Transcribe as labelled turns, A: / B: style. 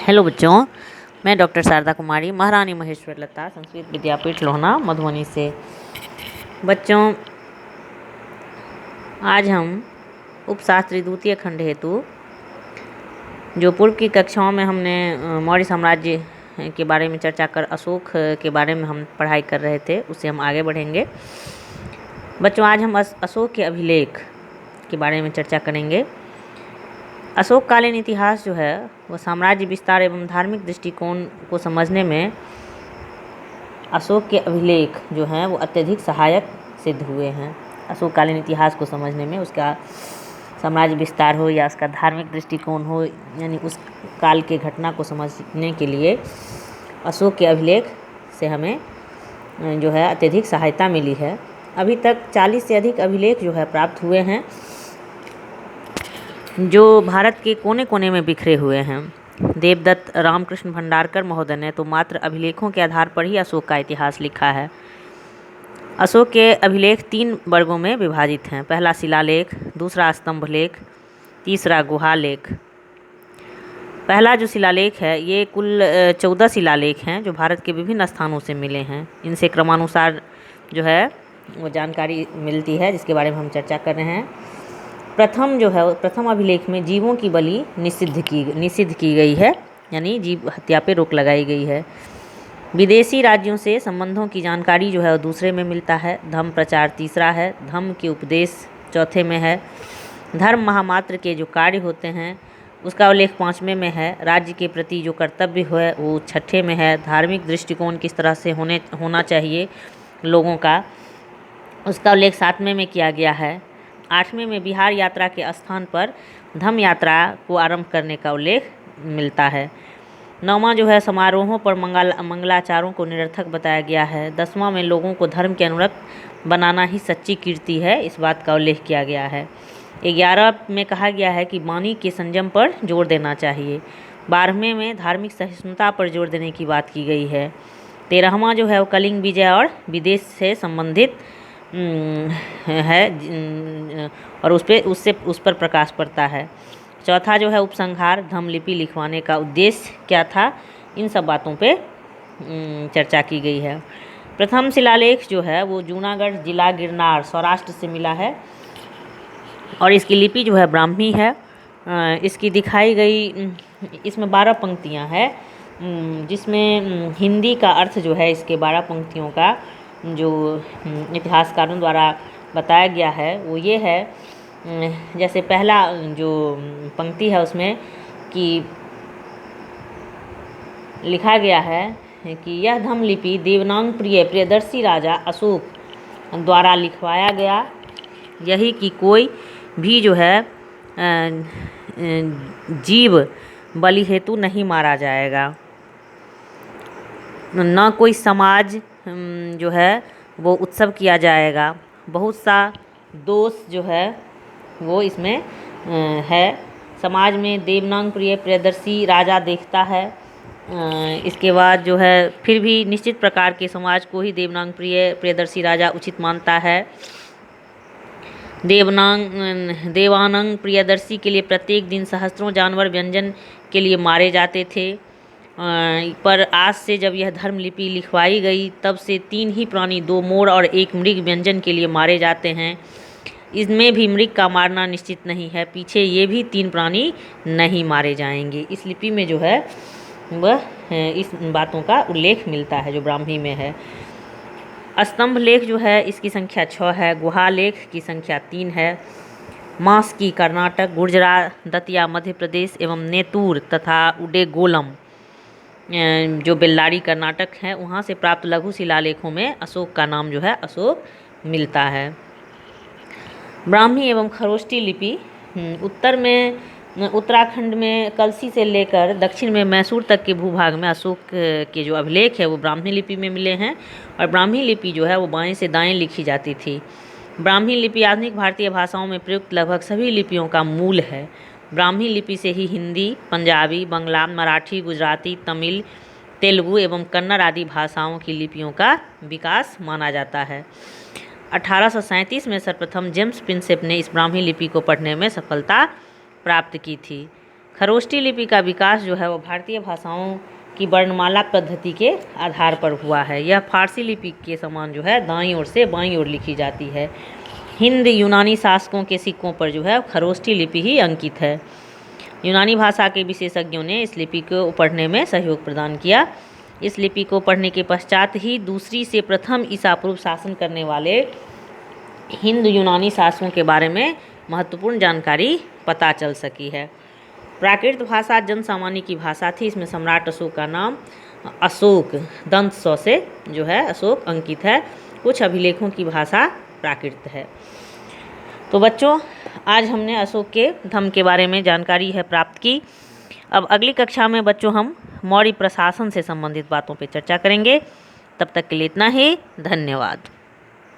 A: Hello बच्चों, मैं doctor Sharda कुमारी, महारानी महेश्वर लता, संस्कृत विद्यापीठ लोहना, मधुबनी से। बच्चों, आज हम उपशास्त्री द्वितीय खंड हेतु जो पूर्व की कक्षाओं में हमने मौर्य साम्राज्य के बारे में चर्चा कर अशोक के बारे में हम पढ़ाई कर रहे थे, उससे हम आगे बढ़ेंगे। बच्चों, आज हम अशोक के अभिलेख के बारे में चर्चा करेंगे। अशोककालीन इतिहास जो है वह साम्राज्य विस्तार एवं धार्मिक दृष्टिकोण को समझने में अशोक के अभिलेख जो हैं वो अत्यधिक सहायक सिद्ध हुए हैं। अशोककालीन इतिहास को समझने में उसका साम्राज्य विस्तार हो या उसका धार्मिक दृष्टिकोण हो, यानी उस काल के घटना को समझने के लिए अशोक के अभिलेख से हमें जो है अत्यधिक सहायता मिली है। अभी तक 40 से अधिक अभिलेख जो है प्राप्त हुए हैं, जो भारत के कोने कोने में बिखरे हुए हैं। देवदत्त रामकृष्ण भंडारकर महोदय ने तो मात्र अभिलेखों के आधार पर ही अशोक का इतिहास लिखा है। अशोक के अभिलेख 3 वर्गों में विभाजित हैं। पहला शिलालेख, दूसरा स्तंभ लेख, तीसरा गुहा लेख। पहला जो शिलालेख है ये कुल 14 शिलालेख हैं जो भारत के विभिन्न स्थानों से मिले हैं। इनसे क्रमानुसार जो है वो जानकारी मिलती है जिसके बारे में हम चर्चा कर रहे हैं। प्रथम अभिलेख में जीवों की बलि निषिद्ध की गई है, यानी जीव हत्या पे रोक लगाई गई है। विदेशी राज्यों से संबंधों की जानकारी जो है वो दूसरे में मिलता है। धम्म प्रचार तीसरा है, धम्म के उपदेश चौथे में है, धर्म महामात्र के जो कार्य होते हैं उसका उल्लेख 5वें में है, राज्य के प्रति जो कर्तव्य है वो 6ठे में है, धार्मिक दृष्टिकोण किस तरह से होना चाहिए लोगों का उसका उल्लेख 7वें में किया गया है। 8वें में बिहार यात्रा के स्थान पर धम्म यात्रा को आरंभ करने का उल्लेख मिलता है। 9वां जो है समारोहों पर मंगलाचारों को निरर्थक बताया गया है। 10वां में लोगों को धर्म के अनुरक्त बनाना ही सच्ची कीर्ति है, इस बात का उल्लेख किया गया है। 11 में कहा गया है कि वाणी के संयम पर जोर देना चाहिए। 12वें में धार्मिक सहिष्णुता पर जोर देने की बात की गई है। 13वां जो है वो कलिंग विजय और विदेश से संबंधित है और उस पर प्रकाश पड़ता है। चौथा जो है उपसंहार, धम्म लिपि लिखवाने का उद्देश्य क्या था, इन सब बातों पे चर्चा की गई है। प्रथम शिलालेख जो है वो जूनागढ़ जिला गिरनार सौराष्ट्र से मिला है और इसकी लिपि जो है ब्राह्मी है। इसकी दिखाई गई इसमें 12 पंक्तियां हैं, जिसमें हिंदी का अर्थ जो है इसके 12 पंक्तियों का जो इतिहासकारों द्वारा बताया गया है वो ये है। जैसे पहला जो पंक्ति है उसमें कि लिखा गया है कि यह धम्म लिपि देवनांग प्रियदर्शी राजा अशोक द्वारा लिखवाया गया, यही कि कोई भी जो है जीव बलि हेतु नहीं मारा जाएगा, न कोई समाज जो है वो उत्सव किया जाएगा। बहुत सा दोष जो है वो इसमें है। समाज में देवनांग प्रियदर्शी राजा देखता है। इसके बाद जो है फिर भी निश्चित प्रकार के समाज को ही देवनांग प्रियदर्शी राजा उचित मानता है। देवानंग प्रियदर्शी के लिए प्रत्येक दिन सहस्त्रों जानवर व्यंजन के लिए मारे जाते थे, पर आज से जब यह धर्म लिपि लिखवाई गई तब से 3 ही प्राणी, 2 मोर और 1 मृग व्यंजन के लिए मारे जाते हैं। इसमें भी मृग का मारना निश्चित नहीं है, पीछे ये भी 3 प्राणी नहीं मारे जाएंगे। इस लिपि में जो है वह इस बातों का उल्लेख मिलता है जो ब्राह्मी में है। स्तंभ लेख जो है इसकी संख्या 6 है, गुहा लेख की संख्या 3 है। मास्की कर्नाटक, गुजरात, दतिया मध्य प्रदेश एवं नेतूर तथा उडेगोलम जो बेल्लारी कर्नाटक है वहाँ से प्राप्त लघु शिलालेखों में अशोक का नाम जो है अशोक मिलता है। ब्राह्मी एवं खरोष्टी लिपि उत्तर में उत्तराखंड में कलसी से लेकर दक्षिण में मैसूर तक के भूभाग में अशोक के जो अभिलेख है वो ब्राह्मी लिपि में मिले हैं और ब्राह्मी लिपि जो है वो बाएं से दाएं लिखी जाती थी। ब्राह्मी लिपि आधुनिक भारतीय भाषाओं में प्रयुक्त लगभग सभी लिपियों का मूल है। ब्राह्मी लिपि से ही हिंदी, पंजाबी, बंगला, मराठी, गुजराती, तमिल, तेलुगु एवं कन्नड़ आदि भाषाओं की लिपियों का विकास माना जाता है। 1837 में सर्वप्रथम जेम्स प्रिंसेप ने इस ब्राह्मी लिपि को पढ़ने में सफलता प्राप्त की थी। खरोष्टी लिपि का विकास जो है वो भारतीय भाषाओं की वर्णमाला पद्धति के आधार पर हुआ है। यह फारसी लिपि के समान जो है दाईं ओर से बाईं ओर लिखी जाती है। हिंद यूनानी शासकों के सिक्कों पर जो है खरोष्टी लिपि ही अंकित है। यूनानी भाषा के विशेषज्ञों ने इस लिपि को पढ़ने में सहयोग प्रदान किया। इस लिपि को पढ़ने के पश्चात ही दूसरी से प्रथम ईसा पूर्व शासन करने वाले हिंद यूनानी शासकों के बारे में महत्वपूर्ण जानकारी पता चल सकी है। प्राकृत भाषा जन सामान्य की भाषा थी। इसमें सम्राट अशोक का नाम अशोक दंत सौ से जो है अशोक अंकित है। कुछ अभिलेखों की भाषा प्राकृत है। तो बच्चों, आज हमने अशोक के धम्म के बारे में जानकारी है प्राप्त की। अब अगली कक्षा में बच्चों हम मौर्य प्रशासन से संबंधित बातों पर चर्चा करेंगे। तब तक के लिए इतना ही। धन्यवाद।